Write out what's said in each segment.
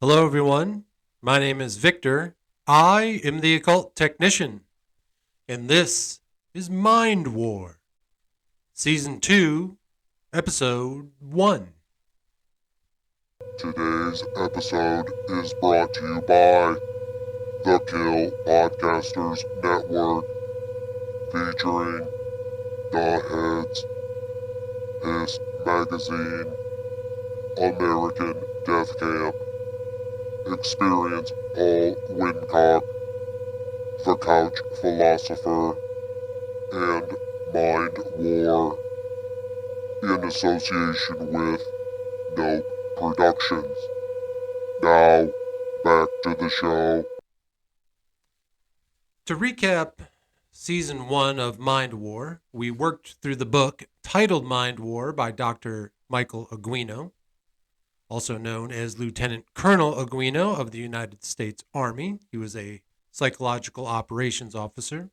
Hello, everyone. My name is Victor. I am the Occult Technician, and this is Mind War, Season 2, Episode 1. Today's episode is brought to you by the Kill Podcasters Network, featuring The Heads, Piss Magazine, American Death Camp, Experience Paul Wincock, The Couch Philosopher, and Mind War, in association with Nope Productions. Now, back to the show. To recap Season 1 of Mind War, we worked through the book titled Mind War by Dr. Michael Aguino, also known as Lieutenant Colonel Aguino of the United States Army. He was a psychological operations officer.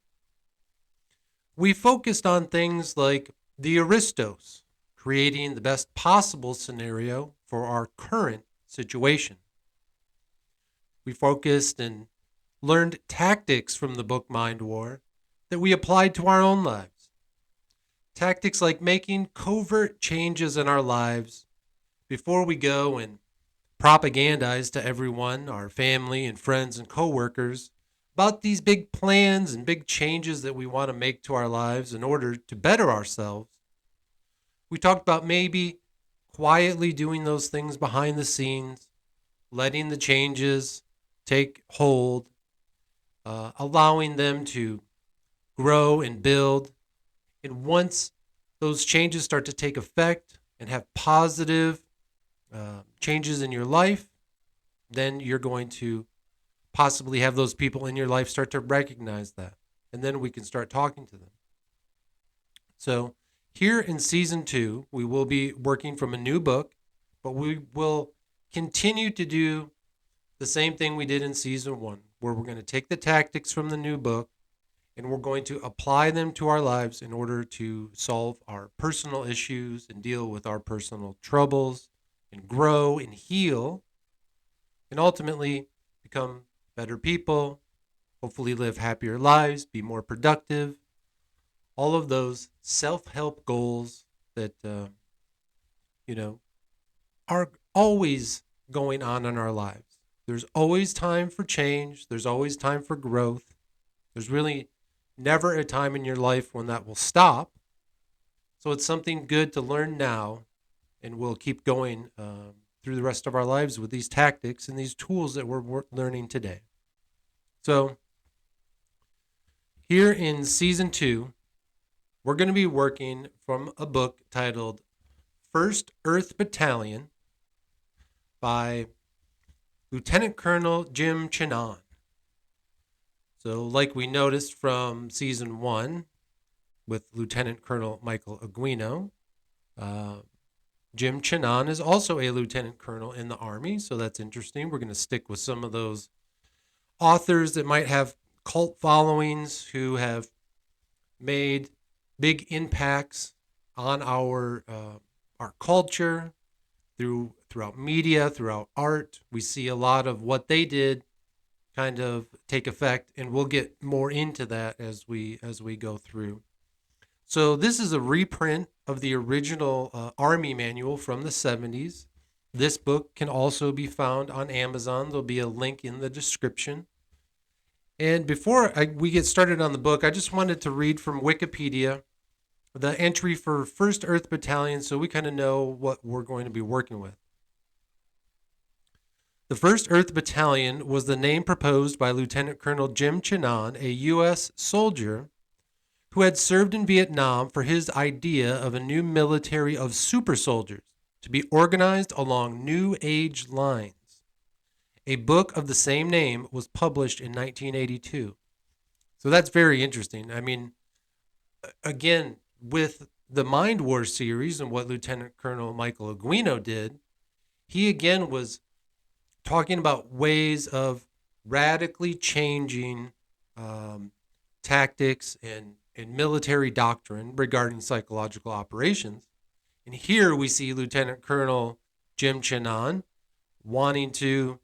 We focused on things like the aristos, creating the best possible scenario for our current situation. We focused and learned tactics from the book Mind War that we applied to our own lives. Tactics like making covert changes in our lives before we go and propagandize to everyone, our family and friends and coworkers, about these big plans and big changes that we want to make to our lives in order to better ourselves. We talked about maybe quietly doing those things behind the scenes, letting the changes take hold, allowing them to grow and build. And once those changes start to take effect and have positive changes in your life, then you're going to possibly have those people in your life start to recognize that. And then we can start talking to them. So here in Season 2, we will be working from a new book, but we will continue to do the same thing we did in Season 1, where we're going to take the tactics from the new book and we're going to apply them to our lives in order to solve our personal issues and deal with our personal troubles and grow and heal and ultimately become better people, hopefully live happier lives, be more productive. All of those self-help goals that, are always going on in our lives. There's always time for change. There's always time for growth. There's really never a time in your life when that will stop. So it's something good to learn now, and we'll keep going through the rest of our lives with these tactics and these tools that we're learning today. So here in Season 2, we're going to be working from a book titled First Earth Battalion by Lieutenant Colonel Jim Chinon. So like we noticed from Season 1 with Lieutenant Colonel Michael Aguino, Jim Chinon is also a lieutenant colonel in the Army, so that's interesting. We're going to stick with some of those authors that might have cult followings who have made big impacts on our culture throughout media, throughout art. We see a lot of what they did kind of take effect, and we'll get more into that as we go through. So this is a reprint of the original Army manual from the 70s. This book can also be found on Amazon. There'll be a link in the description. And before we get started on the book, I just wanted to read from Wikipedia the entry for First Earth Battalion so we kind of know what we're going to be working with. The First Earth Battalion was the name proposed by Lieutenant Colonel Jim Chinon, a U.S. soldier who had served in Vietnam, for his idea of a new military of super soldiers to be organized along New Age lines. A book of the same name was published in 1982. So that's very interesting. I mean, again, with the Mind War series and what Lieutenant Colonel Michael Aguino did, he again was talking about ways of radically changing tactics and military doctrine regarding psychological operations. And here we see Lieutenant Colonel Jim Chinon wanting to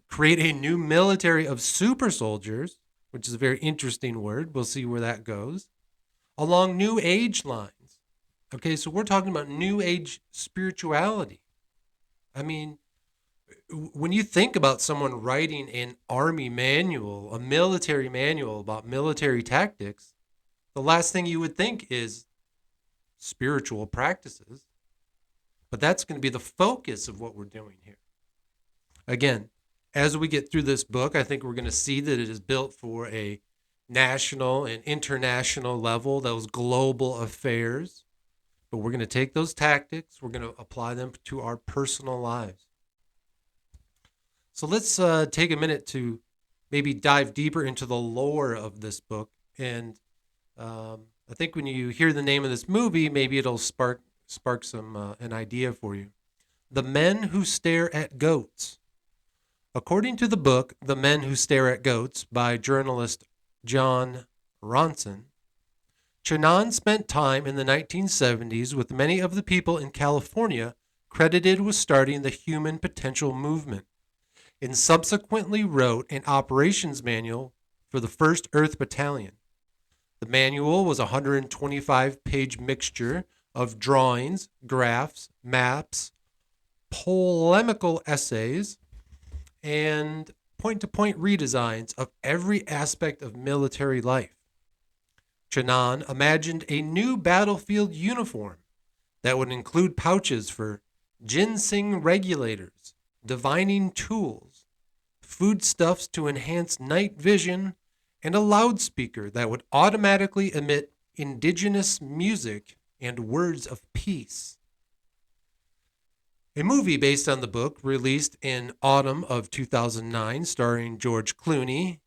create a new military of super soldiers, which is a very interesting word. We'll see where that goes, along new age lines. Okay, so we're talking about new age spirituality. I mean, when you think about someone writing an army manual, a military manual about military tactics, the last thing you would think is spiritual practices. But that's going to be the focus of what we're doing here. Again, as we get through this book, I think we're going to see that it is built for a national and international level, those global affairs. But we're going to take those tactics, we're going to apply them to our personal lives. So let's take a minute to maybe dive deeper into the lore of this book. And I think when you hear the name of this movie, maybe it'll spark some an idea for you. The Men Who Stare at Goats. According to the book, The Men Who Stare at Goats by journalist John Ronson, Chanan spent time in the 1970s with many of the people in California credited with starting the Human Potential Movement, and subsequently wrote an operations manual for the First Earth Battalion. The manual was a 125-page mixture of drawings, graphs, maps, polemical essays, and point-to-point redesigns of every aspect of military life. Chanan imagined a new battlefield uniform that would include pouches for ginseng regulators, divining tools, foodstuffs to enhance night vision, and a loudspeaker that would automatically emit indigenous music and words of peace. A movie based on the book, released in autumn of 2009, starring George Clooney,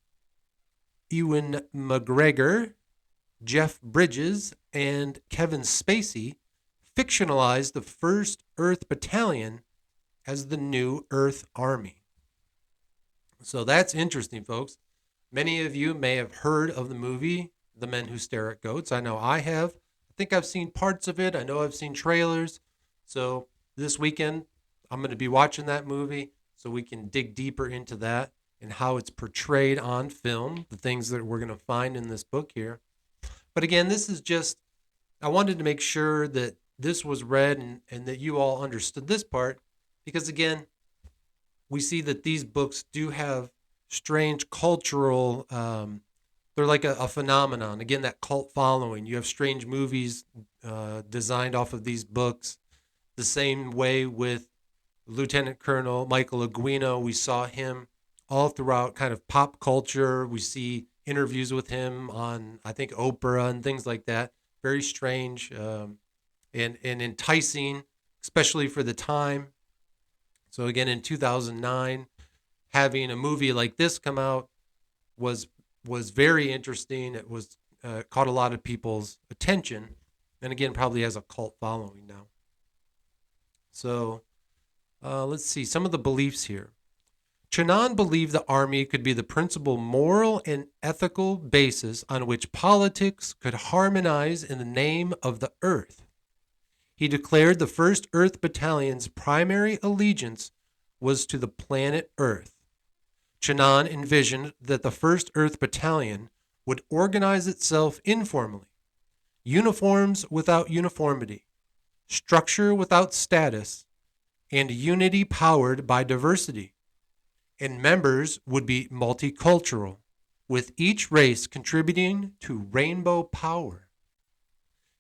Ewan McGregor, Jeff Bridges, and Kevin Spacey, fictionalized the First Earth Battalion as the New Earth Army. So that's interesting, folks. Many of you may have heard of the movie The Men Who Stare at Goats. I know I have. I think I've seen parts of it. I know I've seen trailers. So this weekend, I'm going to be watching that movie so we can dig deeper into that and how it's portrayed on film, the things that we're going to find in this book here. But again, this is just, I wanted to make sure that this was read and that you all understood this part, because again, we see that these books do have strange cultural, they're like a phenomenon. Again, that cult following. You have strange movies designed off of these books. The same way with Lieutenant Colonel Michael Aguino. We saw him all throughout kind of pop culture. We see interviews with him on, I think, Oprah and things like that. Very strange and enticing, especially for the time. So again, in 2009, having a movie like this come out was very interesting. It was caught a lot of people's attention, and again, probably has a cult following now. So let's see some of the beliefs here. Chanan believed the army could be the principal moral and ethical basis on which politics could harmonize in the name of the earth. He declared the First Earth Battalion's primary allegiance was to the planet Earth. Chanan envisioned that the First Earth Battalion would organize itself informally, uniforms without uniformity, structure without status, and unity powered by diversity. And members would be multicultural, with each race contributing to rainbow power.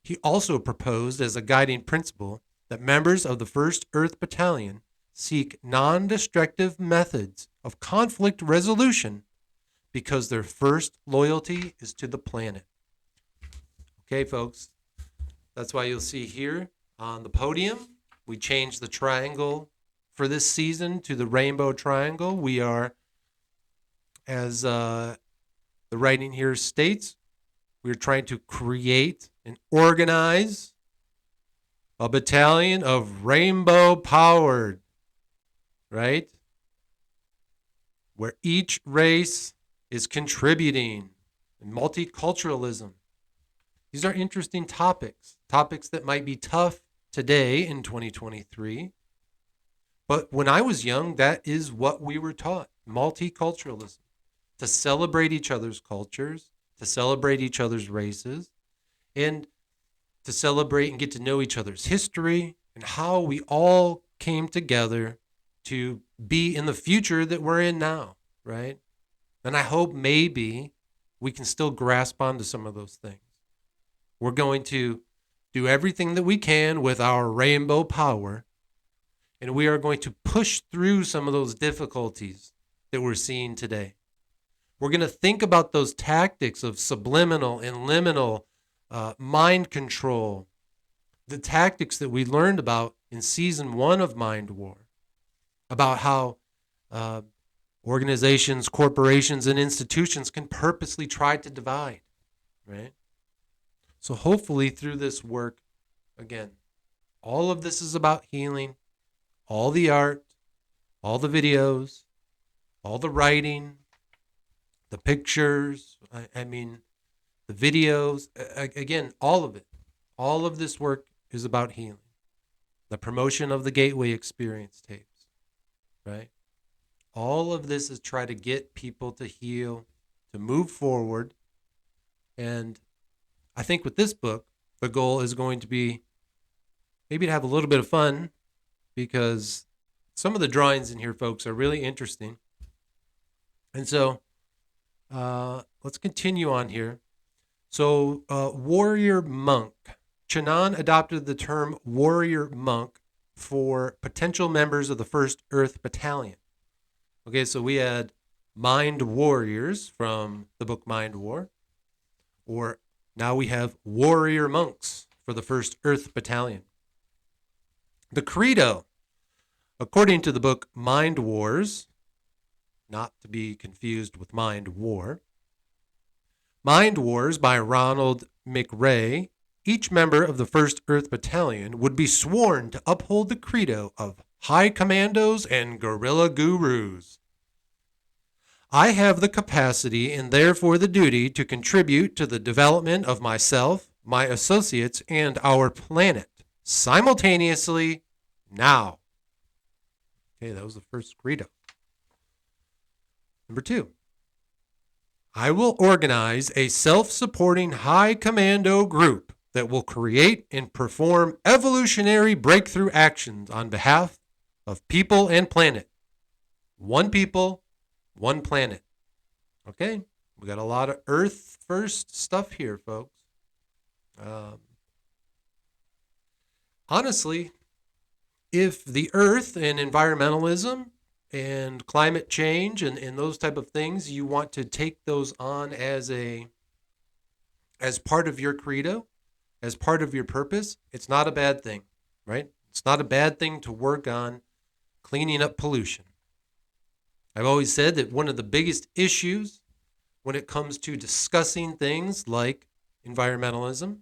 He also proposed as a guiding principle that members of the First Earth Battalion seek non-destructive methods of conflict resolution because their first loyalty is to the planet. Okay, folks, that's why you'll see here on the podium, we changed the triangle for this season to the rainbow triangle. We are, as the writing here states, we're trying to create and organize a battalion of rainbow powered, right? Where each race is contributing, and multiculturalism. These are interesting topics that might be tough today in 2023, But when I was young, that is what we were taught. Multiculturalism. To celebrate each other's cultures, to celebrate each other's races, and to celebrate and get to know each other's history and how we all came together to be in the future that we're in now, right? And I hope maybe we can still grasp onto some of those things. We're going to do everything that we can with our rainbow power, and we are going to push through some of those difficulties that we're seeing today. We're going to think about those tactics of subliminal and liminal mind control, the tactics that we learned about in season 1 of Mind War, about how organizations, corporations, and institutions can purposely try to divide, right? So hopefully through this work, again, all of this is about healing, all the art, all the videos, all the writing, the pictures, I mean, the videos, again, all of it. All of this work is about healing. The promotion of the Gateway Experience tapes, right? All of this is try to get people to heal, to move forward. And I think with this book, the goal is going to be maybe to have a little bit of fun, because some of the drawings in here, folks, are really interesting. And so let's continue on here. So warrior monk. Chanan adopted the term warrior monk for potential members of the First Earth Battalion. Okay, so we had mind warriors from the book Mind War, or now we have warrior monks for the First Earth Battalion. The credo, according to the book Mind Wars, not to be confused with Mind War, Mind Wars by Ronald McRae, each member of the First Earth Battalion would be sworn to uphold the credo of high commandos and guerrilla gurus. I have the capacity and therefore the duty to contribute to the development of myself, my associates, and our planet simultaneously now. Okay, that was the first credo. Number 2. I will organize a self-supporting high commando group that will create and perform evolutionary breakthrough actions on behalf of people and planet. One people, one planet. Okay, we got a lot of Earth first stuff here, folks. Honestly, if the Earth and environmentalism and climate change and those type of things, you want to take those on as part of your credo, as part of your purpose, it's not a bad thing, right? It's not a bad thing to work on cleaning up pollution. I've always said that one of the biggest issues when it comes to discussing things like environmentalism,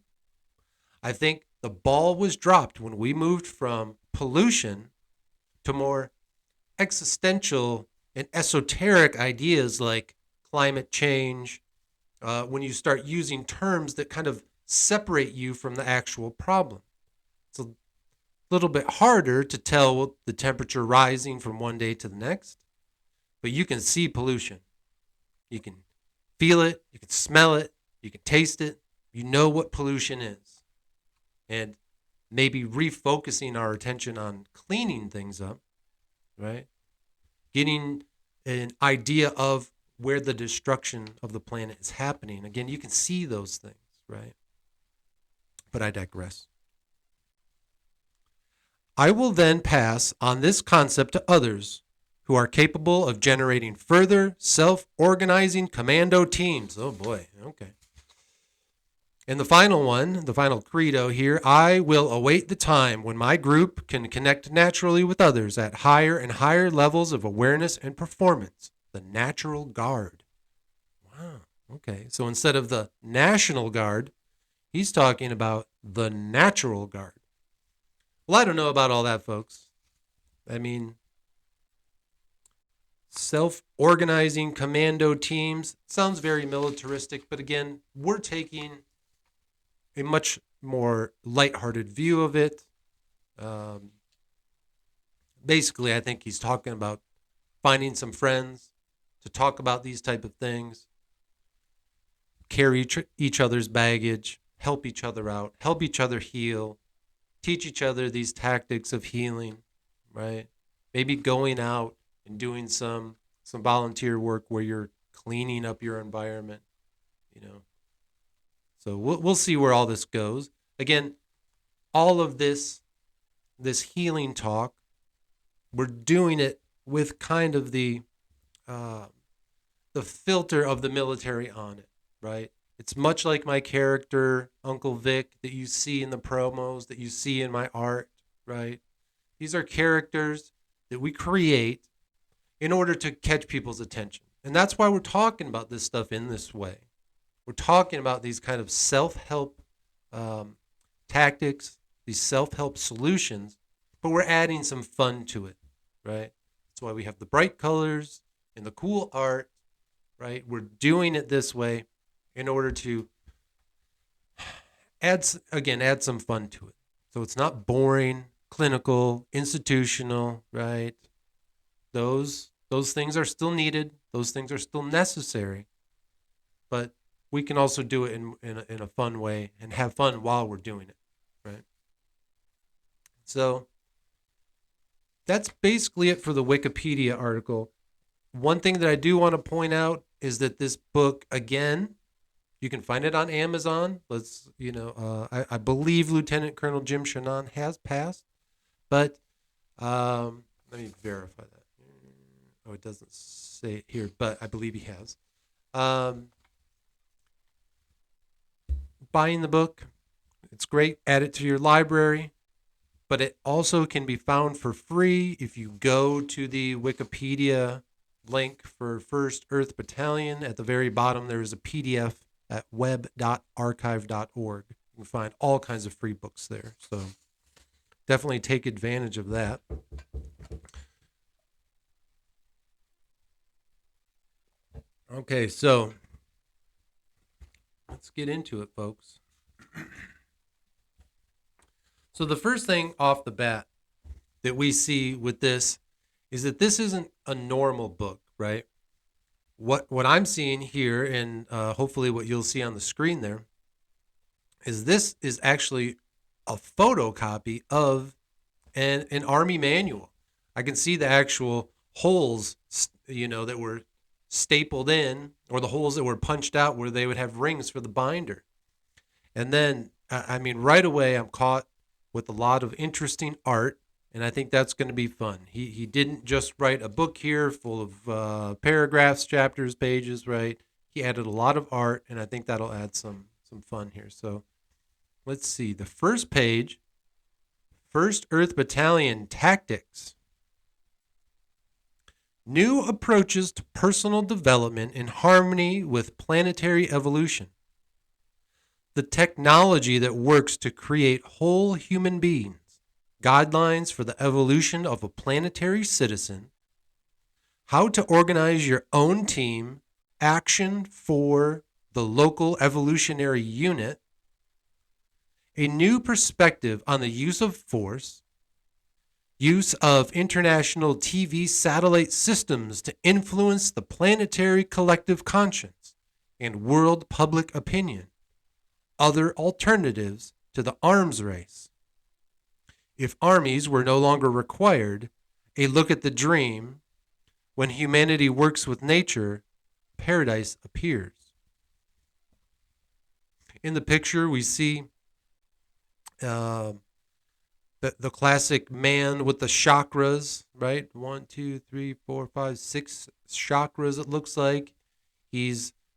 I think the ball was dropped when we moved from pollution to more existential and esoteric ideas like climate change, when you start using terms that kind of separate you from the actual problem. It's a little bit harder to tell the temperature rising from one day to the next, but you can see pollution. You can feel it, you can smell it, you can taste it, you know what pollution is. And maybe refocusing our attention on cleaning things up, right? Getting an idea of where the destruction of the planet is happening. Again, you can see those things, right? But I digress. I will then pass on this concept to others who are capable of generating further self-organizing commando teams. Oh boy, okay. And the final one, the final credo here, I will await the time when my group can connect naturally with others at higher and higher levels of awareness and performance. The Natural Guard. Wow, okay. So instead of the National Guard, he's talking about the Natural Guard. Well, I don't know about all that, folks. I mean, self-organizing commando teams sounds very militaristic, but again, we're taking a much more lighthearted view of it. basically, I think he's talking about finding some friends to talk about these type of things, carry each other's baggage, help each other out, help each other heal, teach each other these tactics of healing, right? Maybe going out and doing some volunteer work where you're cleaning up your environment, you know. So we'll see where all this goes. Again, all of this healing talk, we're doing it with kind of uh, the filter of the military on it, right? It's much like my character, Uncle Vic, that you see in the promos, that you see in my art, right? These are characters that we create in order to catch people's attention. And that's why we're talking about this stuff in this way. We're talking about these kind of self help um, tactics, these self help solutions, but we're adding some fun to it, right? That's why we have the bright colors and the cool art, right? We're doing it this way in order to add some fun to it. So it's not boring, clinical, institutional, right? Those things are still needed. Those things are still necessary, but we can also do it in a fun way and have fun while we're doing it, right? So that's basically it for the Wikipedia article. One thing that I do want to point out is that this book, again, you can find it on Amazon. I believe Lieutenant Colonel Jim Shannon has passed, but let me verify that. Oh, it doesn't say it here, but I believe he has. Buying the book, it's great. Add it to your library, but it also can be found for free if you go to the Wikipedia link for First Earth Battalion. At the very bottom, there is a PDF at web.archive.org. You can find all kinds of free books there. So definitely take advantage of that. Okay, so let's get into it, folks. So the first thing off the bat that we see with this is that this isn't a normal book, right? What I'm seeing here, and hopefully what you'll see on the screen there, is this is actually a photocopy of an Army manual. I can see the actual holes, that were stapled in, or the holes that were punched out where they would have rings for the binder. And then, right away, I'm caught with a lot of interesting art, and I think that's going to be fun. He didn't just write a book here full of paragraphs, chapters, pages, right? He added a lot of art, and I think that'll add some fun here. So let's see. The first page, First Earth Battalion Tactics. New approaches to personal development in harmony with planetary evolution. The technology that works to create whole human beings. Guidelines for the evolution of a planetary citizen. How to organize your own team. Action for the local evolutionary unit. A new perspective on the use of force. Use of international TV satellite systems to influence the planetary collective conscience and world public opinion. Other alternatives to the arms race. If armies were no longer required, a look at the dream. When humanity works with nature, paradise appears. In the picture, we see the classic man with the chakras, right? 1, 2, 3, 4, 5, 6 chakras. It looks like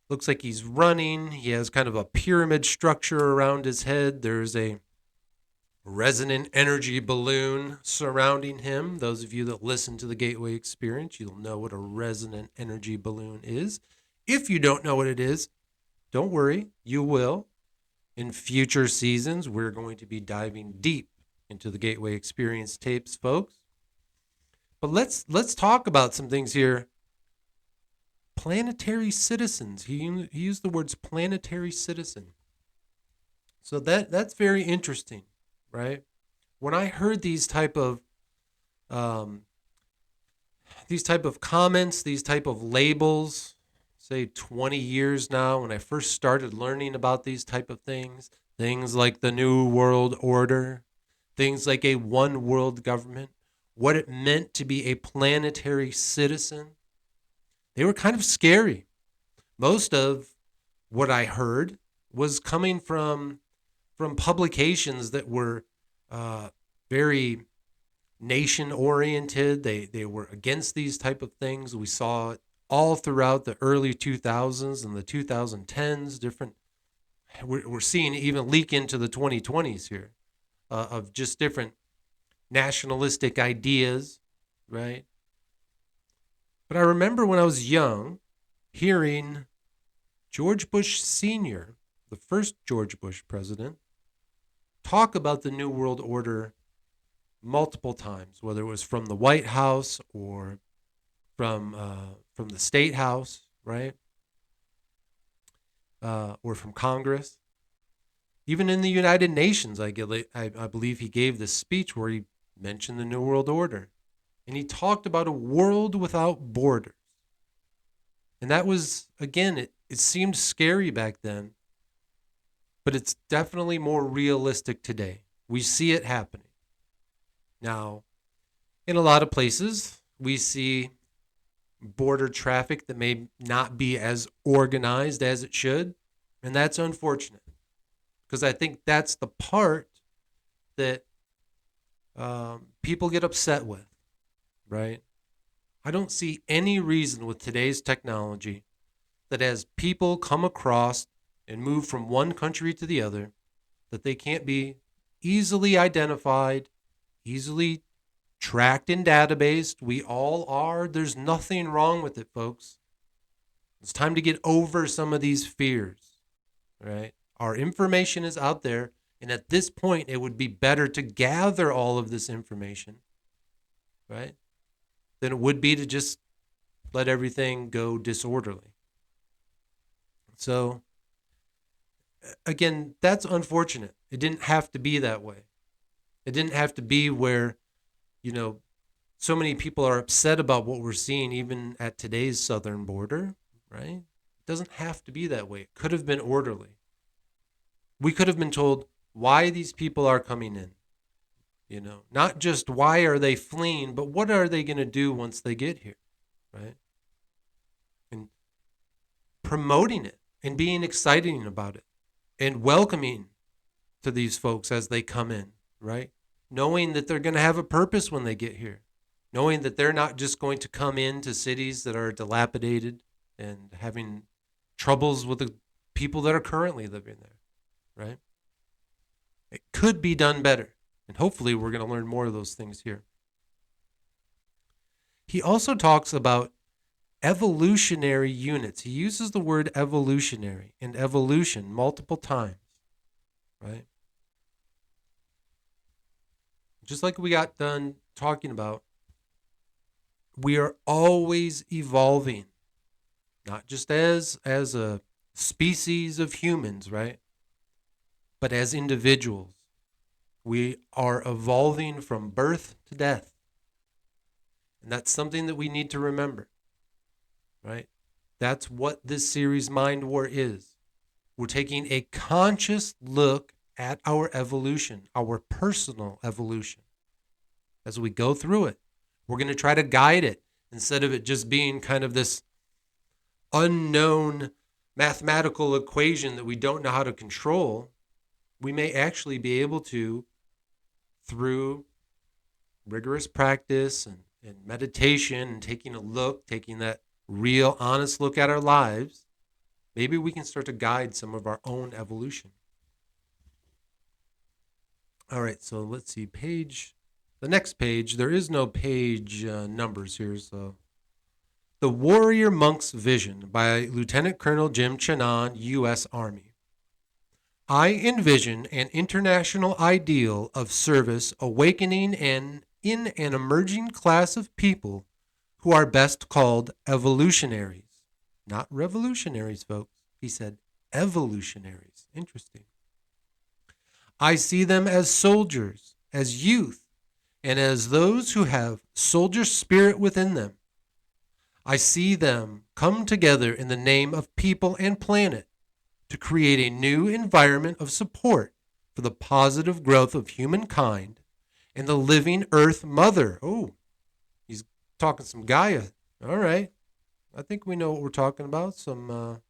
looks like he's running. He has kind of a pyramid structure around his head. There's a resonant energy balloon surrounding him. Those of you that listen to the Gateway Experience, you'll know what a resonant energy balloon is. If you don't know what it is, don't worry, you will. In future seasons, we're going to be diving deep into the Gateway Experience tapes, folks. But let's talk about some things here. Planetary citizens. He used the words planetary citizen. So that's very interesting, right? When I heard these type of um, these type of comments, these type of labels, say 20 years now when I first started learning about these type of things like the New World Order, things like a one world government, what it meant to be a planetary citizen. They were kind of scary. Most of what I heard was coming from publications that were very nation oriented. They were against these type of things. We saw it all throughout the early 2000s and the 2010s. We're seeing it even leak into the 2020s here, of just different nationalistic ideas, right? But I remember when I was young hearing George Bush Sr., the first George Bush president, talk about the New World Order multiple times, whether it was from the White House or from the State House, right, or from Congress. Even in the United Nations, I believe he gave this speech where he mentioned the New World Order, and he talked about a world without borders. And that was, again, it seemed scary back then, but it's definitely more realistic today. We see it happening. Now, in a lot of places, we see border traffic that may not be as organized as it should, and that's unfortunate because I think that's the part that people get upset with, right? I don't see any reason with today's technology that as people come across and move from one country to the other, that they can't be easily identified, easily tracked and databased. We all are. There's nothing wrong with it, folks. It's time to get over some of these fears, right? Our information is out there, and at this point, it would be better to gather all of this information, right, than it would be to just let everything go disorderly. So, again, that's unfortunate. It didn't have to be that way. It didn't have to be where, so many people are upset about what we're seeing even at today's southern border, right? It doesn't have to be that way. It could have been orderly. We could have been told why these people are coming in, not just why are they fleeing, but what are they going to do once they get here, right? And promoting it and being exciting about it and welcoming to these folks as they come in, right? Knowing that they're going to have a purpose when they get here, knowing that they're not just going to come into cities that are dilapidated and having troubles with the people that are currently living there, right? It could be done better, and hopefully we're going to learn more of those things here. He also talks about evolutionary units. He uses the word evolutionary and evolution multiple times, right? Just like we got done talking about, we are always evolving, not just as a species of humans, right? But as individuals. We are evolving from birth to death. And that's something that we need to remember, right? That's what this series Mind War is. We're taking a conscious look at our evolution, our personal evolution. As we go through it, we're going to try to guide it instead of it just being kind of this unknown mathematical equation that we don't know how to control. We may actually be able to, through rigorous practice and meditation and taking that real, honest look at our lives, maybe we can start to guide some of our own evolution. All right, so let's see, the next page, there is no page numbers here, so. The Warrior Monk's Vision by Lieutenant Colonel Jim Channon, U.S. Army. I envision an international ideal of service awakening in an emerging class of people who are best called evolutionaries. Not revolutionaries, folks. He said evolutionaries. Interesting. I see them as soldiers, as youth, and as those who have soldier spirit within them. I see them come together in the name of people and planet to create a new environment of support for the positive growth of humankind and the living Earth Mother. Oh, he's talking some Gaia. All right. I think we know what we're talking about. Some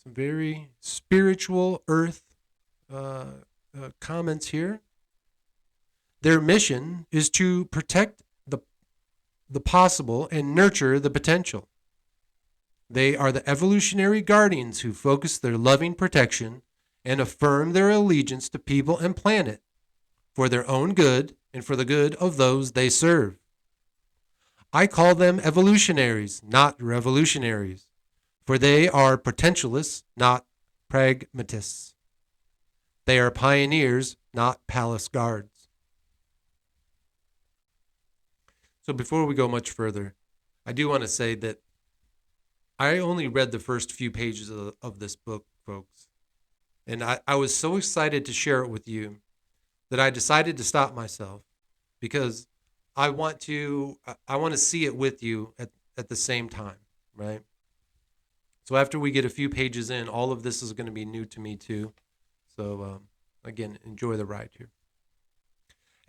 very spiritual Earth comments here. Their mission is to protect the possible and nurture the potential. They are the evolutionary guardians who focus their loving protection and affirm their allegiance to people and planet for their own good and for the good of those they serve. I call them evolutionaries, not revolutionaries, for they are potentialists, not pragmatists. They are pioneers, not palace guards. So before we go much further, I do want to say that I only read the first few pages of this book, folks. And I was so excited to share it with you that I decided to stop myself because I want to see it with you at the same time, right? So after we get a few pages in, all of this is going to be new to me too. So again, enjoy the ride here.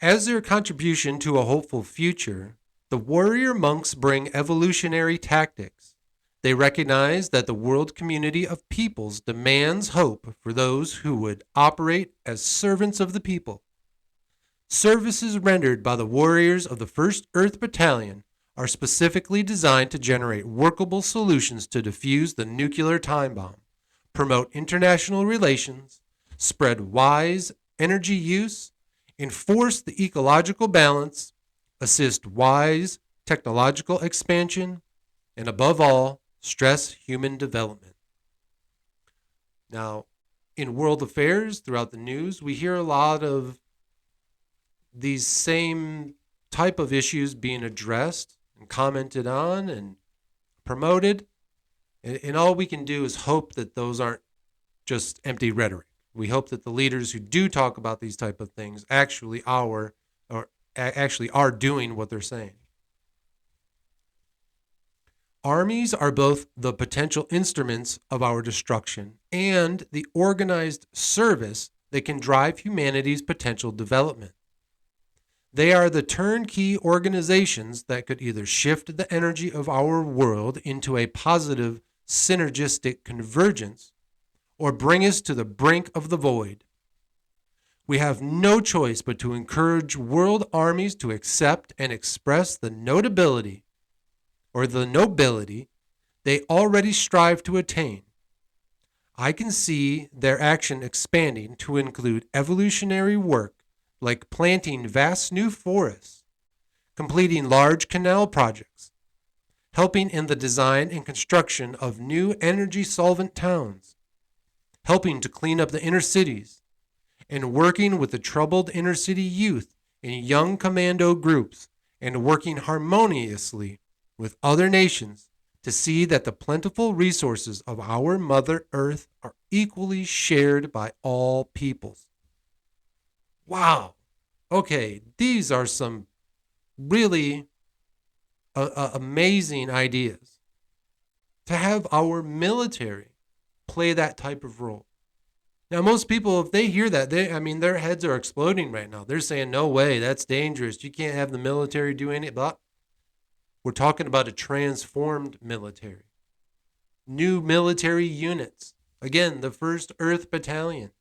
As their contribution to a hopeful future, the warrior monks bring evolutionary tactics. They recognize that the world community of peoples demands hope for those who would operate as servants of the people. Services rendered by the warriors of the First Earth Battalion are specifically designed to generate workable solutions to defuse the nuclear time bomb, promote international relations, spread wise energy use, enforce the ecological balance, assist wise technological expansion, and above all, stress human development. Now, in world affairs, throughout the news, we hear a lot of these same type of issues being addressed and commented on and promoted. And all we can do is hope that those aren't just empty rhetoric. We hope that the leaders who do talk about these type of things actually are doing what they're saying. Armies are both the potential instruments of our destruction and the organized service that can drive humanity's potential development. They are the turnkey organizations that could either shift the energy of our world into a positive synergistic convergence or bring us to the brink of the void. We have no choice but to encourage world armies to accept and express the nobility they already strive to attain. I can see their action expanding to include evolutionary work like planting vast new forests, completing large canal projects, helping in the design and construction of new energy solvent towns, helping to clean up the inner cities, and working with the troubled inner city youth in young commando groups, and working harmoniously with other nations to see that the plentiful resources of our Mother Earth are equally shared by all peoples. Wow. Okay, these are some really amazing ideas. To have our military play that type of role. Now, most people, if they hear that, their heads are exploding right now. They're saying, no way, that's dangerous. You can't have the military do any, blah. We're talking about a transformed military. New military units. Again, the First Earth Battalion.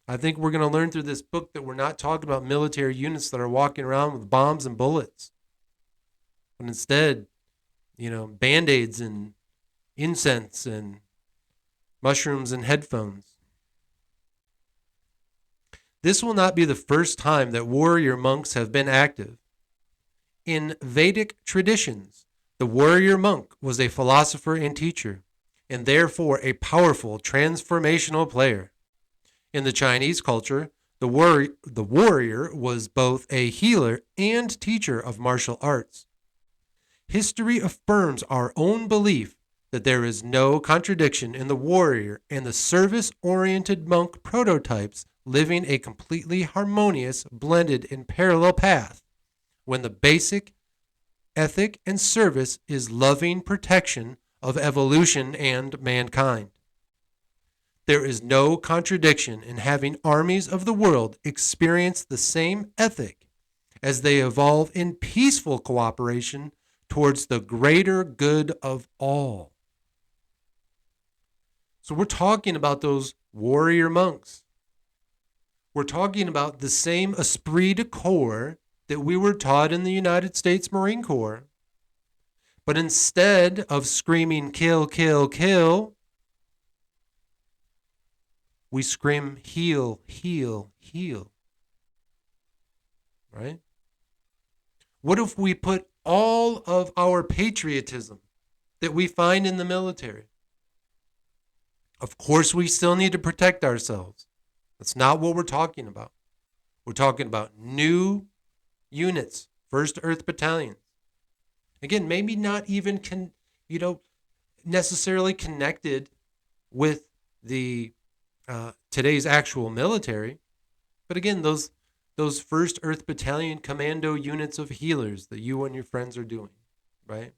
I think we're going to learn through this book that we're not talking about military units that are walking around with bombs and bullets. But instead, Band-Aids and incense and mushrooms and headphones. This will not be the first time that warrior monks have been active. In Vedic traditions, the warrior monk was a philosopher and teacher, and therefore a powerful transformational player. In the Chinese culture, the warrior was both a healer and teacher of martial arts. History affirms our own belief that there is no contradiction in the warrior and the service-oriented monk prototypes living a completely harmonious, blended, and parallel path when the basic ethic and service is loving protection of evolution and mankind. There is no contradiction in having armies of the world experience the same ethic as they evolve in peaceful cooperation towards the greater good of all. So we're talking about those warrior monks. We're talking about the same esprit de corps that we were taught in the United States Marine Corps. But instead of screaming, kill, kill, kill, we scream, heal, heal, heal. Right? What if we put all of our patriotism that we find in the military? Of course, we still need to protect ourselves. That's not what we're talking about. We're talking about new units, First Earth Battalion. Again, maybe not even necessarily connected with the today's actual military, but again, those First Earth Battalion commando units of healers that you and your friends are doing, right?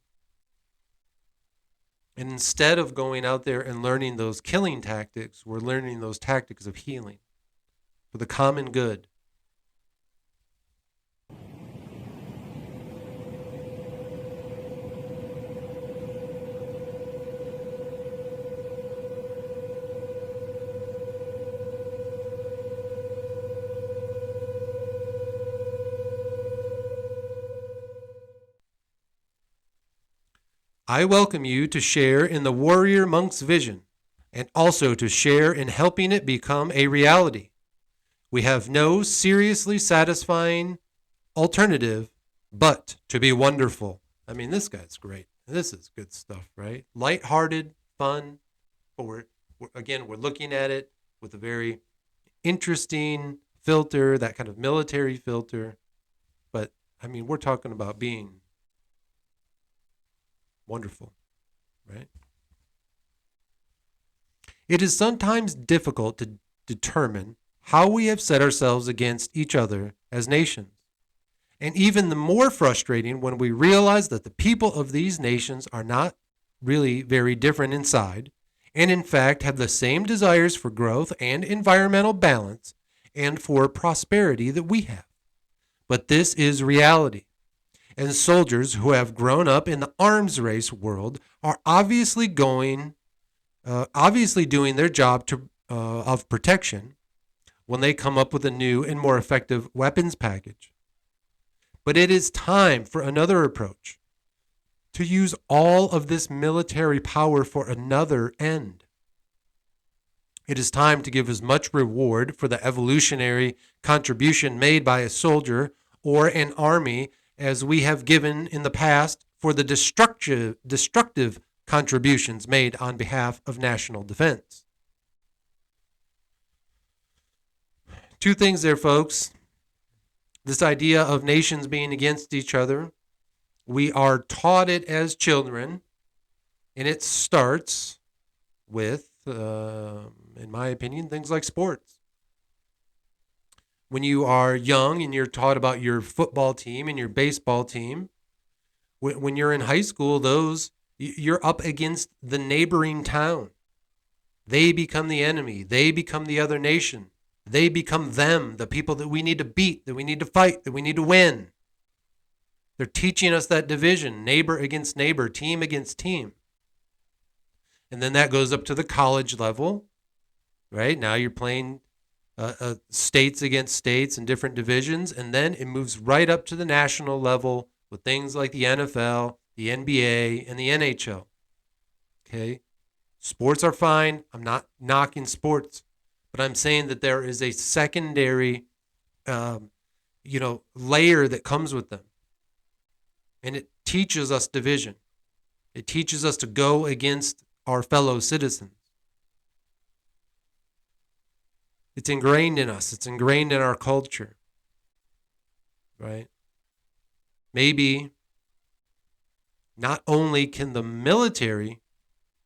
And instead of going out there and learning those killing tactics, we're learning those tactics of healing for the common good. I welcome you to share in the warrior monk's vision and also to share in helping it become a reality. We have no seriously satisfying alternative but to be wonderful. I mean, this guy's great. This is good stuff, right? Lighthearted, fun, but we're looking at it with a very interesting filter, that kind of military filter. But I mean, we're talking about being wonderful, right? It is sometimes difficult to determine how we have set ourselves against each other as nations, and even the more frustrating when we realize that the people of these nations are not really very different inside, and in fact have the same desires for growth and environmental balance and for prosperity that we have. But this is reality. And soldiers who have grown up in the arms race world are obviously doing their job of protection when they come up with a new and more effective weapons package. But it is time for another approach, to use all of this military power for another end. It is time to give as much reward for the evolutionary contribution made by a soldier or an army as we have given in the past for the destructive contributions made on behalf of national defense. Two things there, folks. This idea of nations being against each other, we are taught it as children, and it starts with, in my opinion, things like sports. When you are young and you're taught about your football team and your baseball team, when you're in high school, you're up against the neighboring town. They become the enemy. They become the other nation. They become them, the people that we need to beat, that we need to fight, that we need to win. They're teaching us that division, neighbor against neighbor, team against team. And then that goes up to the college level, right? Now you're playing states against states and different divisions, and then it moves right up to the national level with things like the NFL, the NBA, and the NHL. Okay? Sports are fine. I'm not knocking sports, but I'm saying that there is a secondary, layer that comes with them, and it teaches us division. It teaches us to go against our fellow citizens. It's ingrained in us. It's ingrained in our culture, right? Maybe not only can the military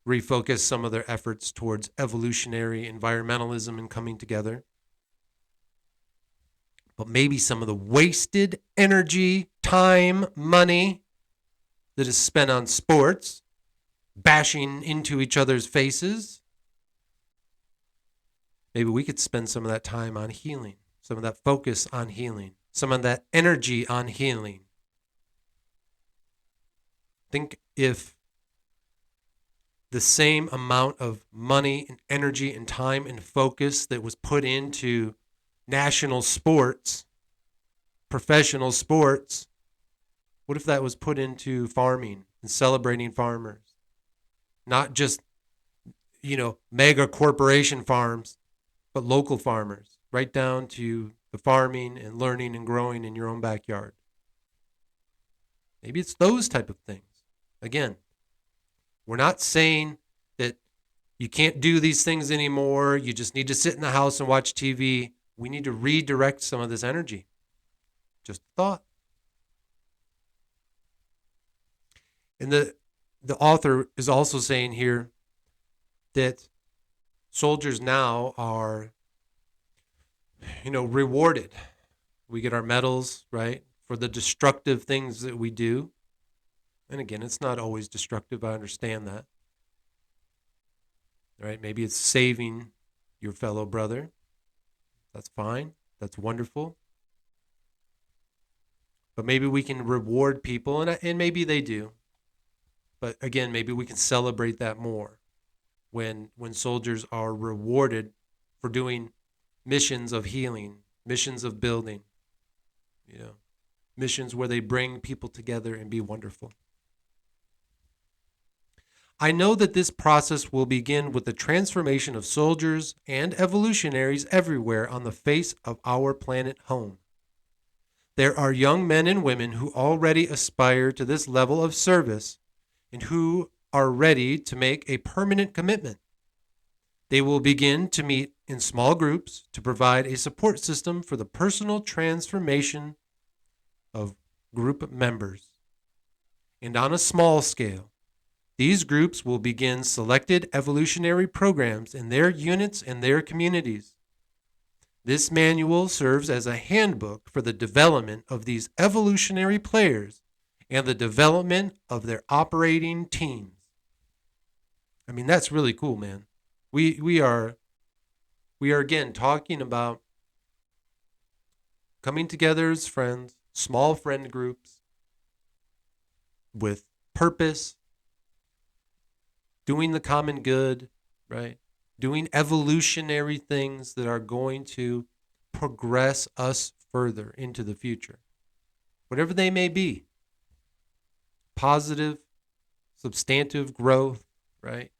refocus some of their efforts towards evolutionary environmentalism and coming together. But maybe some of the wasted energy, time, money that is spent on sports, bashing into each other's faces, maybe we could spend some of that time on healing, some of that focus on healing, some of that energy on healing. Think if the same amount of money and energy and time and focus that was put into national sports, professional sports, what if that was put into farming and celebrating farmers? Not just, mega corporation farms, but local farmers, right down to the farming and learning and growing in your own backyard. Maybe it's those type of things. Again, we're not saying that you can't do these things anymore. You just need to sit in the house and watch TV. We need to redirect some of this energy. Just a thought. And the author is also saying here that soldiers now are, rewarded. We get our medals, right, for the destructive things that we do. And again, it's not always destructive. I understand that. Right? Maybe it's saving your fellow brother. That's fine. That's wonderful. But maybe we can reward people, and maybe they do. But again, maybe we can celebrate that more when soldiers are rewarded for doing missions of healing, missions of building, missions where they bring people together and be wonderful. I know that this process will begin with the transformation of soldiers and evolutionaries everywhere on the face of our planet home. There are young men and women who already aspire to this level of service and who are ready to make a permanent commitment. They will begin to meet in small groups to provide a support system for the personal transformation of group members. And on a small scale, these groups will begin selected evolutionary programs in their units and their communities. This manual serves as a handbook for the development of these evolutionary players and the development of their operating teams. I mean, that's really cool, man. We are again talking about coming together as friends, small friend groups with purpose, doing the common good, right? Doing evolutionary things that are going to progress us further into the future, whatever they may be. Positive, substantive growth, right?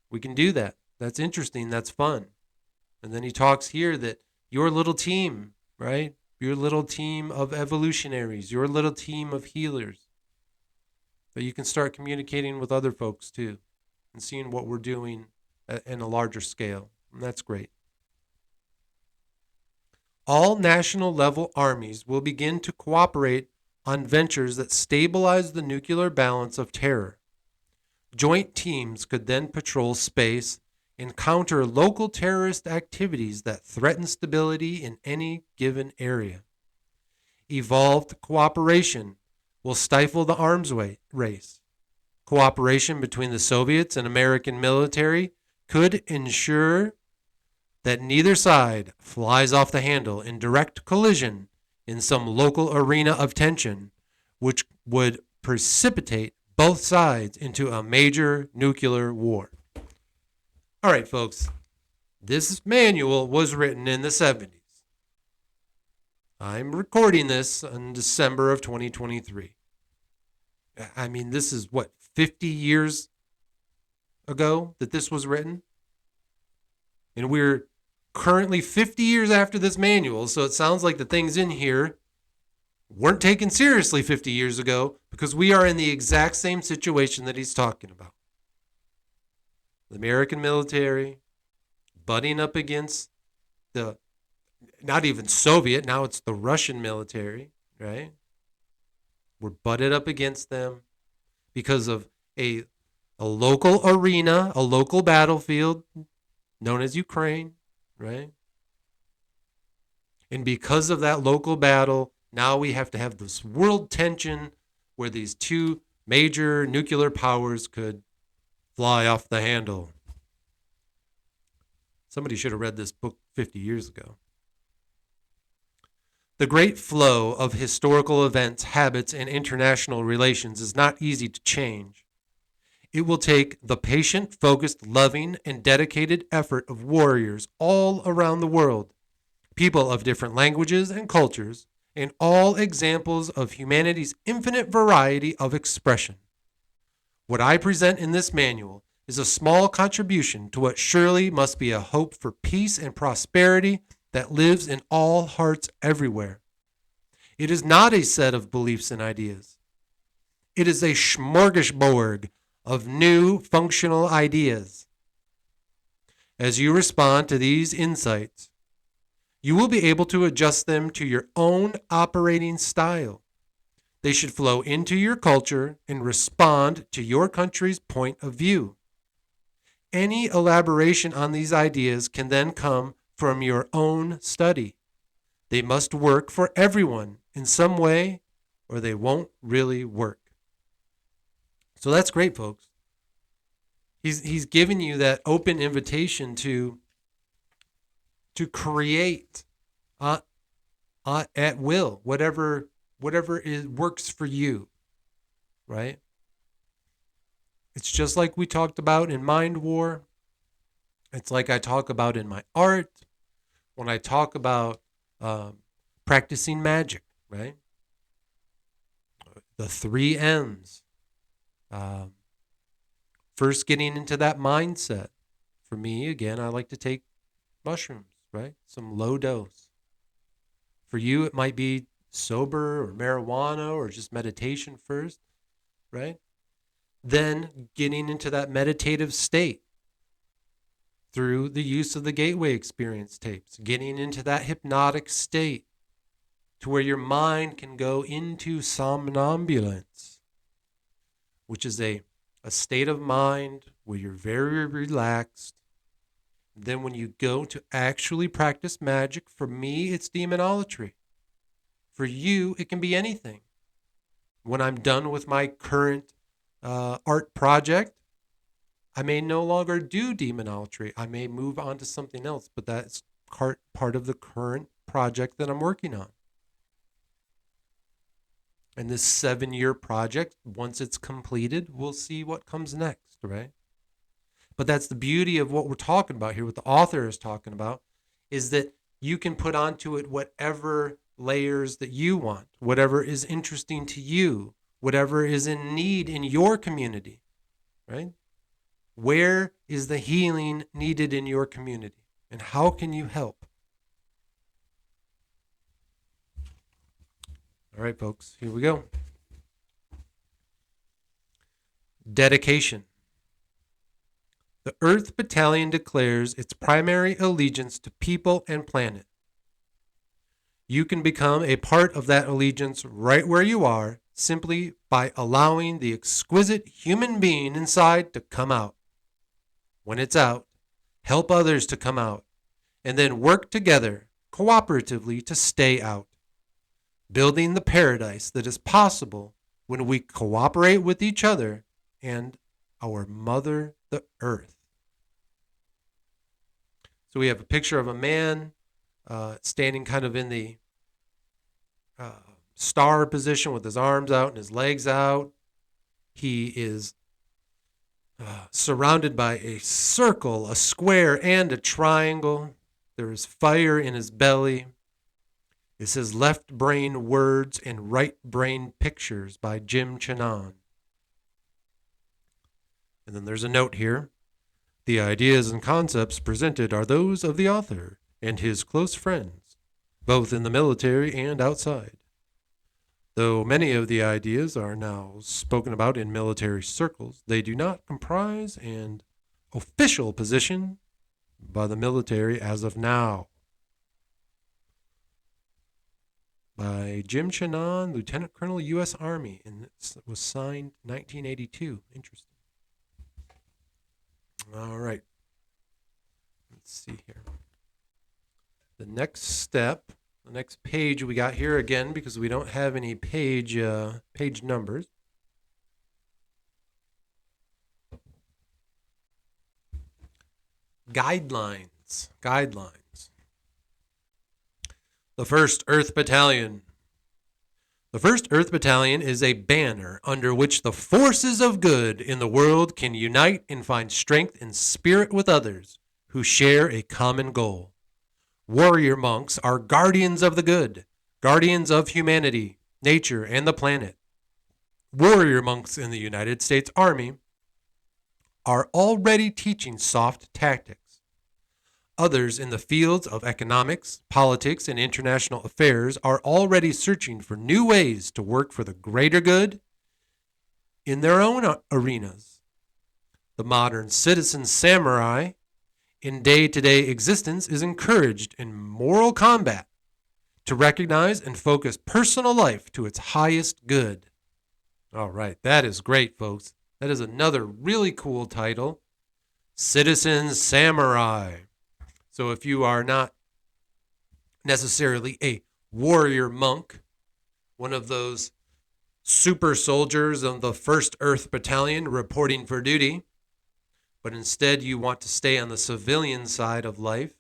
We can do that. That's interesting. That's fun. And then he talks here that your little team, right? Your little team of evolutionaries, your little team of healers, that you can start communicating with other folks too and seeing what we're doing in a larger scale. And that's great. All national level armies will begin to cooperate on ventures that stabilize the nuclear balance of terror. Joint teams could then patrol space and counter local terrorist activities that threaten stability in any given area. Evolved cooperation will stifle the arms race. Cooperation between the Soviets and American military could ensure that neither side flies off the handle in direct collision in some local arena of tension, which would precipitate both sides into a major nuclear war. All right, folks, this manual was written in the 70s. I'm recording this in December of 2023. I mean, this is 50 years ago that this was written? And we're currently 50 years after this manual, so it sounds like the things in here weren't taken seriously 50 years ago because we are in the exact same situation that he's talking about. The American military butting up against the, not even Soviet, now it's the Russian military, right? We're butted up against them because of a a local arena, a local battlefield known as Ukraine, right? And because of that local battle, now we have to have this world tension where these two major nuclear powers could fly off the handle. Somebody should have read this book 50 years ago. The great flow of historical events, habits, and international relations is not easy to change. It will take the patient, focused, loving, and dedicated effort of warriors all around the world, people of different languages and cultures, and all examples of humanity's infinite variety of expression. What I present in this manual is a small contribution to what surely must be a hope for peace and prosperity that lives in all hearts everywhere. It is not a set of beliefs and ideas. It is a smorgasbord of new functional ideas. As you respond to these insights, you will be able to adjust them to your own operating style. They should flow into your culture and respond to your country's point of view. Any elaboration on these ideas can then come from your own study. They must work for everyone in some way, or they won't really work. So that's great, folks. He's giving you that open invitation to create at will, whatever works for you, right? It's just like we talked about in Mind War. It's like I talk about in my art when I talk about practicing magic, right? The 3 M's. First, getting into that mindset. For me, again, I like to take mushrooms, right? Some low dose. For you, it might be sober or marijuana or just meditation first, right? Then getting into that meditative state through the use of the gateway experience tapes, getting into that hypnotic state to where your mind can go into somnambulance, which is a state of mind where you're very relaxed. Then when you go to actually practice magic, for me, it's demonolatry. For you, it can be anything. When I'm done with my current art project, I may no longer do demonolatry. I may move on to something else, but that's part of the current project that I'm working on. And this 7-year project, once it's completed, we'll see what comes next, right? But that's the beauty of what we're talking about here, what the author is talking about, is that you can put onto it whatever layers that you want, whatever is interesting to you, whatever is in need in your community, right? Where is the healing needed in your community? And how can you help? All right, folks, here we go. Dedication. The Earth Battalion declares its primary allegiance to people and planet. You can become a part of that allegiance right where you are, simply by allowing the exquisite human being inside to come out. When it's out, help others to come out, and then work together cooperatively to stay out, building the paradise that is possible when we cooperate with each other and our mother, the earth. So we have a picture of a man standing kind of in the star position with his arms out and his legs out. He is surrounded by a circle, a square, and a triangle. There is fire in his belly. It says Left Brain Words and Right Brain Pictures by Jim Chanan. And then there's a note here. The ideas and concepts presented are those of the author and his close friends, both in the military and outside. Though many of the ideas are now spoken about in military circles, they do not comprise an official position by the military as of now. By Jim Chanan, Lieutenant Colonel, U.S. Army, and it was signed 1982. Interesting. All right. Let's see here. The next step, the next page we got here again, because we don't have any page numbers. Guidelines. The First Earth Battalion. The First Earth Battalion is a banner under which the forces of good in the world can unite and find strength and spirit with others who share a common goal. Warrior monks are guardians of the good, guardians of humanity, nature, and the planet. Warrior monks in the United States Army are already teaching soft tactics. Others in the fields of economics, politics, and international affairs are already searching for new ways to work for the greater good in their own arenas. The modern citizen samurai in day-to-day existence is encouraged in moral combat to recognize and focus personal life to its highest good. All right, that is great, folks. That is another really cool title, Citizen Samurai. So if you are not necessarily a warrior monk, one of those super soldiers of the First Earth Battalion reporting for duty, but instead you want to stay on the civilian side of life,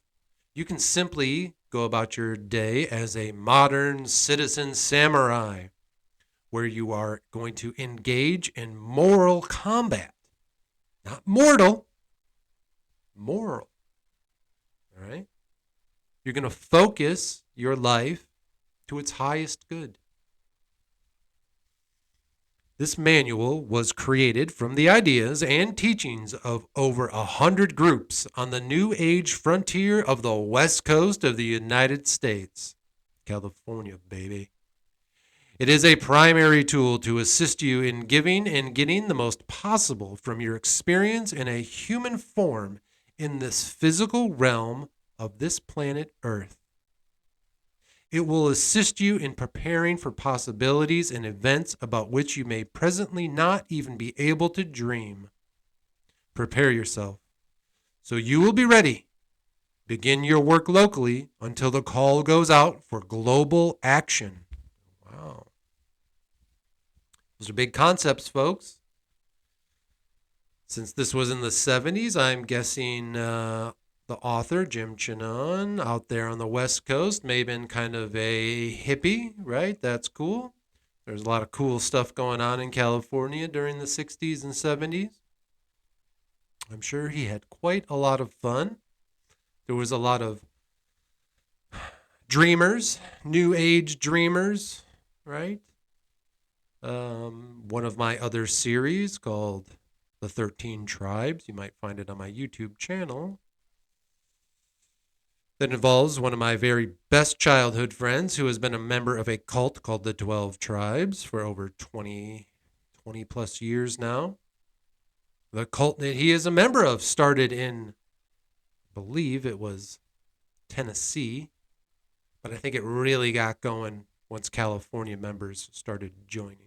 you can simply go about your day as a modern citizen samurai, where you are going to engage in moral combat. Not mortal, moral. All right? You're going to focus your life to its highest good. This manual was created from the ideas and teachings of over 100 groups on the New Age frontier of the West Coast of the United States. California, baby. It is a primary tool to assist you in giving and getting the most possible from your experience in a human form in this physical realm of this planet Earth. It will assist you in preparing for possibilities and events about which you may presently not even be able to dream. Prepare yourself so you will be ready. Begin your work locally until the call goes out for global action. Wow. Those are big concepts, folks. Since this was in the 70s, I'm guessing the author, Jim Chinon, out there on the West Coast, may have been kind of a hippie, right? That's cool. There's a lot of cool stuff going on in California during the 60s and 70s. I'm sure he had quite a lot of fun. There was a lot of dreamers, new age dreamers, right? One of my other series called The 13 Tribes, you might find it on my YouTube channel, that involves one of my very best childhood friends who has been a member of a cult called the 12 Tribes for over 20 plus years now. The cult that he is a member of started in, I believe it was Tennessee, but I think it really got going once California members started joining.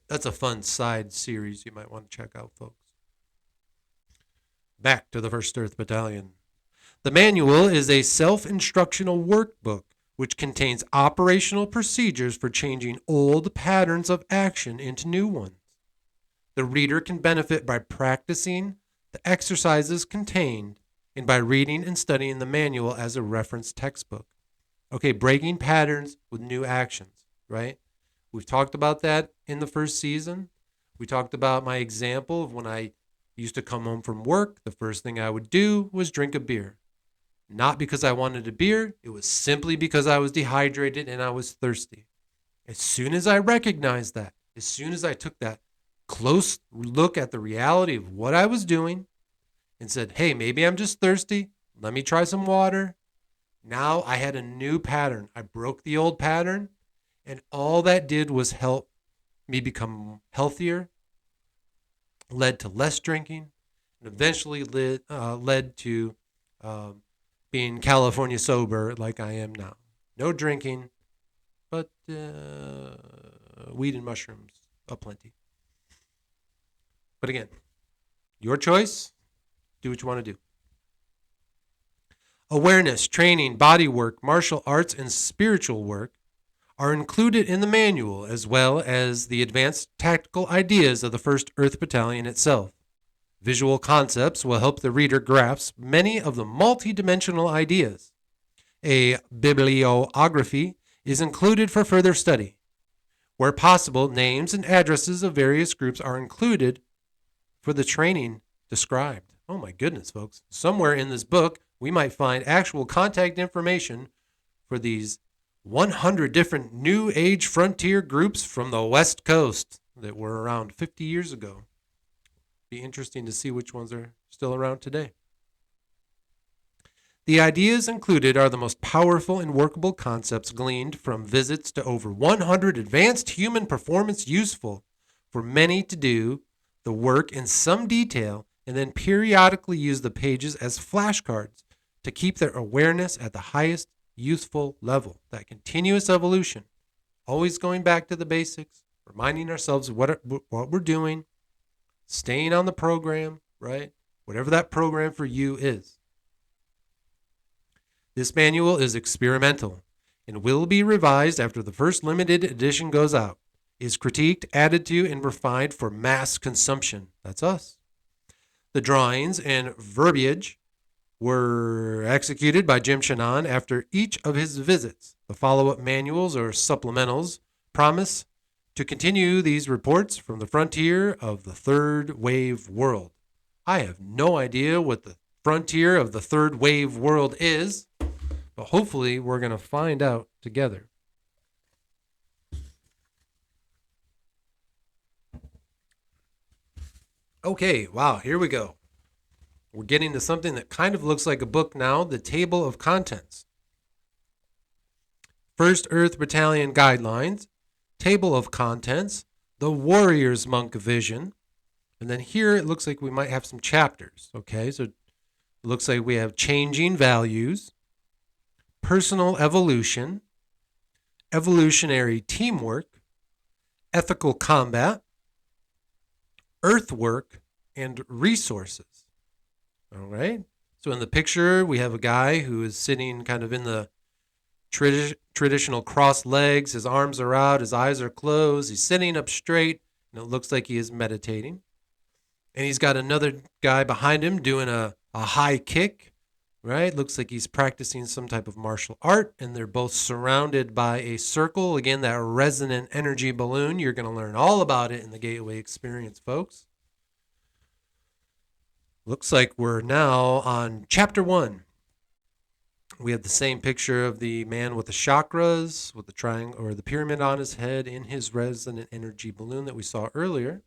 That's a fun side series you might want to check out, folks. Back to the First Earth Battalion. The manual is a self-instructional workbook which contains operational procedures for changing old patterns of action into new ones. The reader can benefit by practicing the exercises contained and by reading and studying the manual as a reference textbook. Okay, breaking patterns with new actions, right? We've talked about that in the first season. We talked about my example of when I used to come home from work, the first thing I would do was drink a beer. Not because I wanted a beer, it was simply because I was dehydrated and I was thirsty. As soon as I recognized that, as soon as I took that close look at the reality of what I was doing and said, hey, maybe I'm just thirsty, let me try some water. Now I had a new pattern. I broke the old pattern, and all that did was help me become healthier, led to less drinking, and eventually led to being California sober like I am now. No drinking, but weed and mushrooms aplenty. But again, Your choice. Do what you want to do. Awareness, training, body work, martial arts, and spiritual work are included in the manual, as well as the advanced tactical ideas of the First Earth Battalion itself. Visual concepts will help the reader grasp many of the multi-dimensional ideas. A bibliography is included for further study. Where possible, names and addresses of various groups are included for the training described. Oh my goodness, folks. Somewhere in this book, we might find actual contact information for these 100 different New Age frontier groups from the West Coast that were around 50 years ago. Be interesting to see which ones are still around today. The ideas included are the most powerful and workable concepts gleaned from visits to over 100 advanced human performance, useful for many to do the work in some detail and then periodically use the pages as flashcards to keep their awareness at the highest useful level. That continuous evolution, always going back to the basics, reminding ourselves what we're doing, staying on the program, right? Whatever that program for you is. This manual is experimental and will be revised after the first limited edition goes out, is critiqued, added to, and refined for mass consumption. That's us. The drawings and verbiage were executed by Jim Shannon after each of his visits. The follow-up manuals or supplementals promise to continue these reports from the frontier of the third wave world. I have no idea what the frontier of the third wave world is, but hopefully we're going to find out together. Okay, wow, here we go. We're getting to something that kind of looks like a book now, the table of contents. First Earth Battalion Guidelines, table of contents, the Warrior's Monk Vision, and then here it looks like we might have some chapters. Okay, so it looks like we have changing values, personal evolution, evolutionary teamwork, ethical combat, earthwork, and resources. All right. So in the picture, we have a guy who is sitting kind of in the traditional crossed legs. His arms are out. His eyes are closed. He's sitting up straight, and it looks like he is meditating. And he's got another guy behind him doing a high kick, right? Looks like he's practicing some type of martial art, and they're both surrounded by a circle. Again, that resonant energy balloon. You're going to learn all about it in the Gateway Experience, folks. Looks like we're now on chapter 1. We have the same picture of the man with the chakras, with the triangle or the pyramid on his head in his resonant energy balloon that we saw earlier.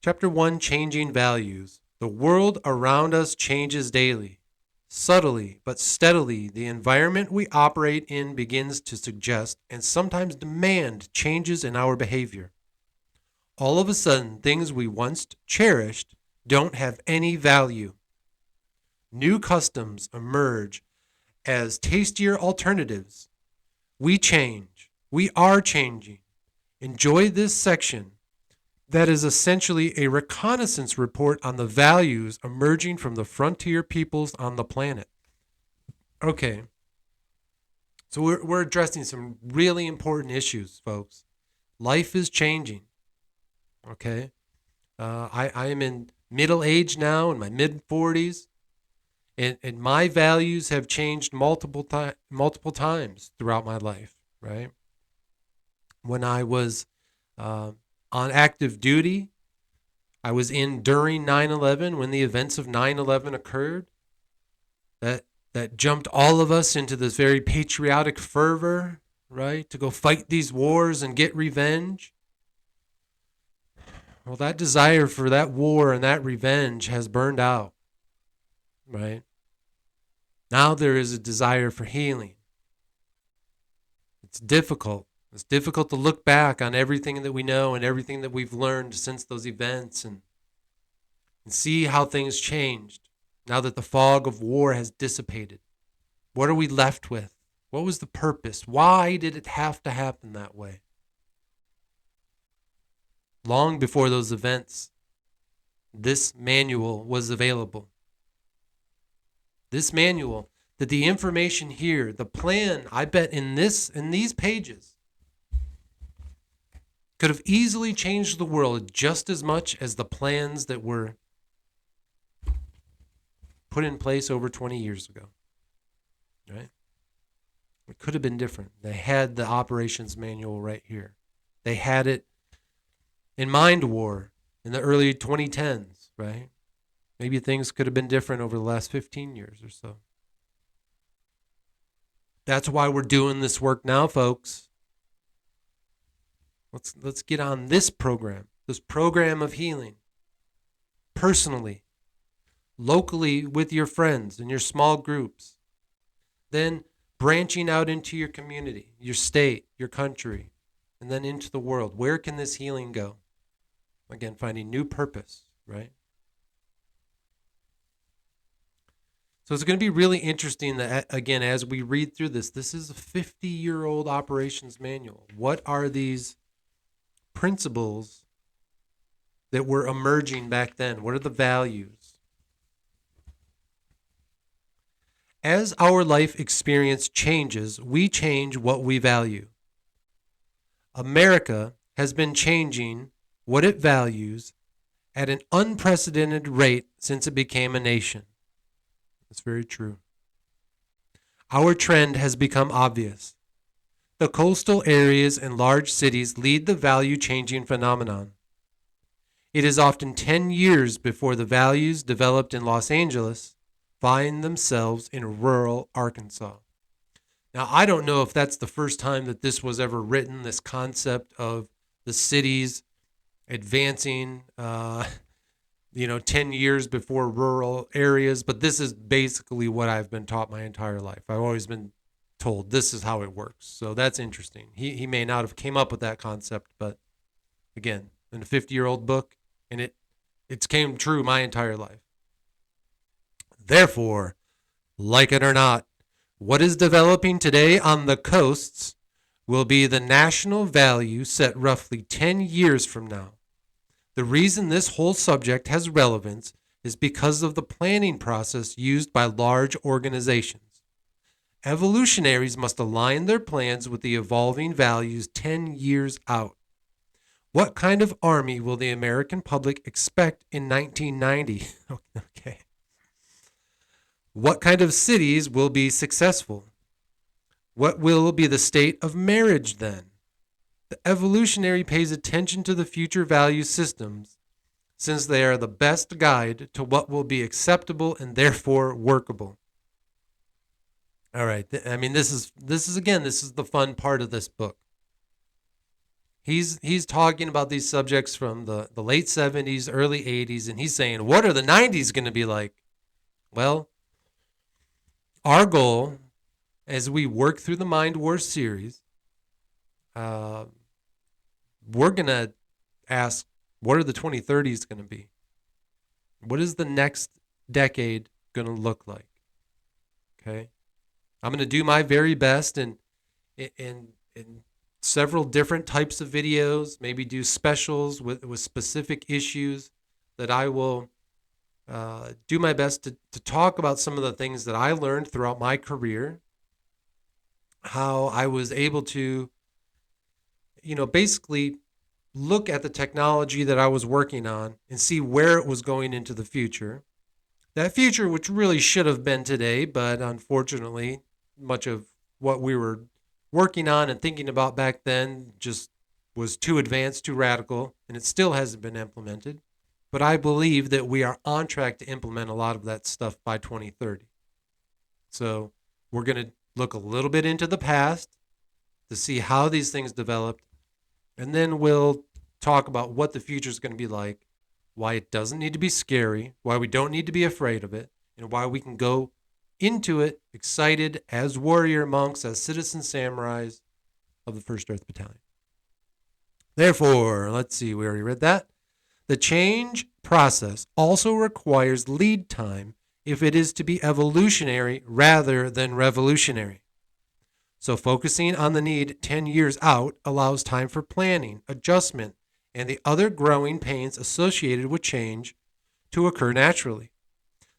Chapter 1, Changing Values. The world around us changes daily. Subtly but steadily, the environment we operate in begins to suggest and sometimes demand changes in our behavior. All of a sudden, things we once cherished don't have any value. New customs emerge as tastier alternatives. We change. We are changing. Enjoy this section that is essentially a reconnaissance report on the values emerging from the frontier peoples on the planet. Okay. So we're addressing some really important issues, folks. Life is changing. Okay. I am in middle age now, in my mid-40s, and my values have changed multiple times throughout my life, right? When I was on active duty, I was in during 9/11 when the events of 9/11 occurred. That jumped all of us into this very patriotic fervor, right? To go fight these wars and get revenge. Well, that desire for that war and that revenge has burned out, right? Now there is a desire for healing. It's difficult. It's difficult to look back on everything that we know and everything that we've learned since those events and see how things changed now that the fog of war has dissipated. What are we left with? What was the purpose? Why did it have to happen that way? Long before those events, this manual was available. This manual, that the information here, the plan, I bet in these pages, could have easily changed the world just as much as the plans that were put in place over 20 years ago. Right? It could have been different. They had the operations manual right here. They had it in Mind War in the early 2010s, right? Maybe things could have been different over the last 15 years or so. That's why we're doing this work now, folks. Let's get on this program of healing, personally, locally with your friends and your small groups, then branching out into your community, your state, your country, and then into the world. Where can this healing go? Again, finding new purpose, right? So it's going to be really interesting that, again, as we read through this is a 50-year-old operations manual. What are these principles that were emerging back then? What are the values? As our life experience changes, we change what we value. America has been changing what it values at an unprecedented rate since it became a nation. That's very true. Our trend has become obvious. The coastal areas and large cities lead the value-changing phenomenon. It is often 10 years before the values developed in Los Angeles find themselves in rural Arkansas. Now, I don't know if that's the first time that this was ever written, this concept of the cities advancing, 10 years before rural areas, but this is basically what I've been taught my entire life. I've always been told this is how it works. So that's interesting. He may not have came up with that concept, but again, in a 50-year-old book, and it's came true my entire life. Therefore, like it or not, what is developing today on the coasts will be the national value set roughly 10 years from now. The reason this whole subject has relevance is because of the planning process used by large organizations. Evolutionaries must align their plans with the evolving values 10 years out. What kind of army will the American public expect in 1990? Okay. What kind of cities will be successful? What will be the state of marriage then? The evolutionary pays attention to the future value systems since they are the best guide to what will be acceptable and therefore workable. All right. This is the fun part of this book. He's talking about these subjects from the late 70s, early 80s, and he's saying, what are the 90s going to be like? Well, our goal as we work through the Mind War series, we're going to ask, what are the 2030s going to be? What is the next decade going to look like? Okay. I'm going to do my very best in several different types of videos, maybe do specials with specific issues that I will do my best to talk about some of the things that I learned throughout my career, how I was able to, basically look at the technology that I was working on and see where it was going into the future. That future, which really should have been today, but unfortunately, much of what we were working on and thinking about back then just was too advanced, too radical, and it still hasn't been implemented. But I believe that we are on track to implement a lot of that stuff by 2030. So we're going to look a little bit into the past to see how these things developed, and then we'll talk about what the future is going to be like, why it doesn't need to be scary, why we don't need to be afraid of it, and why we can go into it excited as warrior monks, as citizen samurais of the First Earth Battalion. Therefore, let's see, we already read that. The change process also requires lead time if it is to be evolutionary rather than revolutionary. So focusing on the need 10 years out allows time for planning, adjustment, and the other growing pains associated with change to occur naturally.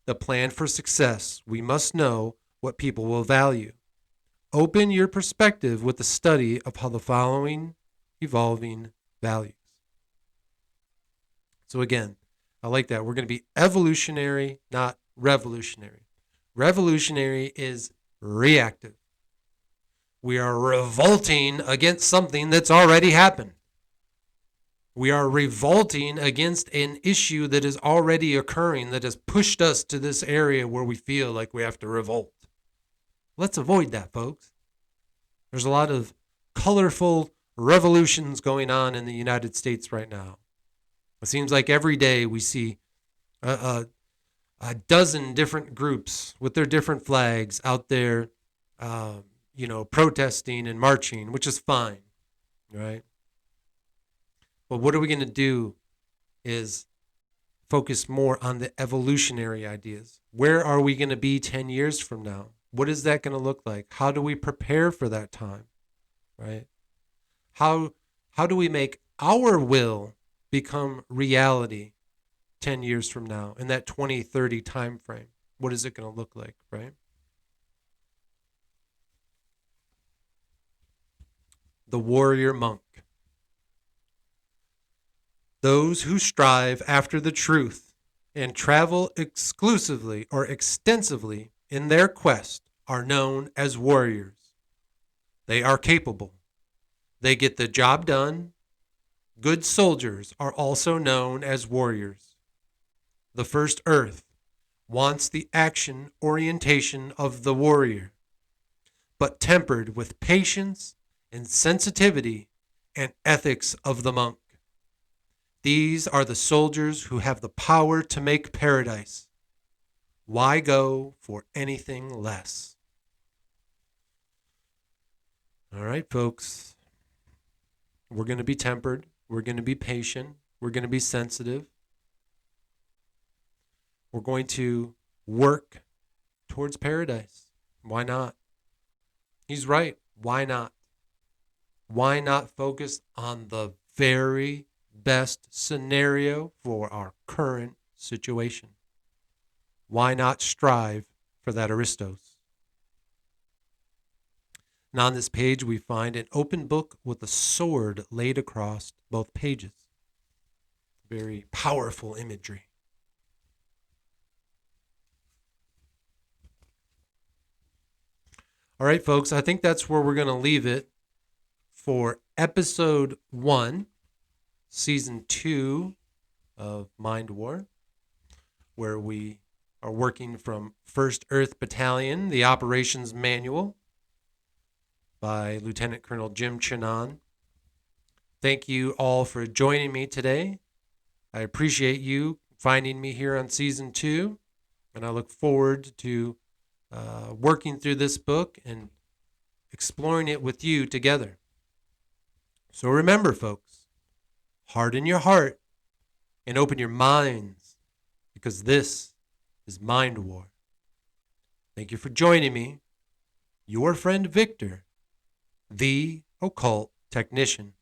The plan for success, we must know what people will value. Open your perspective with the study of how the following evolving values. So again, I like that. We're going to be evolutionary, not revolutionary. Revolutionary is reactive. We are revolting against something that's already happened. We are revolting against an issue that is already occurring that has pushed us to this area where we feel like we have to revolt. Let's avoid that, folks. There's a lot of colorful revolutions going on in the United States right now. It seems like every day we see a dozen different groups with their different flags out there, protesting and marching, which is fine, right? But what are we going to do is focus more on the evolutionary ideas. Where are we going to be 10 years from now? What is that going to look like? How do we prepare for that time, right? How do we make our will become reality 10 years from now in that 2030 time frame? What is it going to look like, right? The warrior monk. Those who strive after the truth and travel exclusively or extensively in their quest are known as warriors. They are capable. They get the job done. Good soldiers are also known as warriors. The First Earth wants the action orientation of the warrior, but tempered with patience and sensitivity and ethics of the monk. These are the soldiers who have the power to make paradise. Why go for anything less? All right, folks. We're going to be tempered. We're going to be patient. We're going to be sensitive. We're going to work towards paradise. Why not? He's right. Why not? Why not focus on the very best scenario for our current situation? Why not strive for that Aristos? Now on this page we find an open book with a sword laid across both pages. Very powerful imagery. All right, folks, I think that's where we're going to leave it for episode 1. Season 2 of Mind War, where we are working from First Earth Battalion, the Operations Manual by Lieutenant Colonel Jim Chinon. Thank you all for joining me today. I appreciate you finding me here on Season 2, and I look forward to working through this book and exploring it with you together. So remember, folks, harden your heart and open your minds, because this is Mind War. Thank you for joining me. Your friend Victor, the Occult Technician.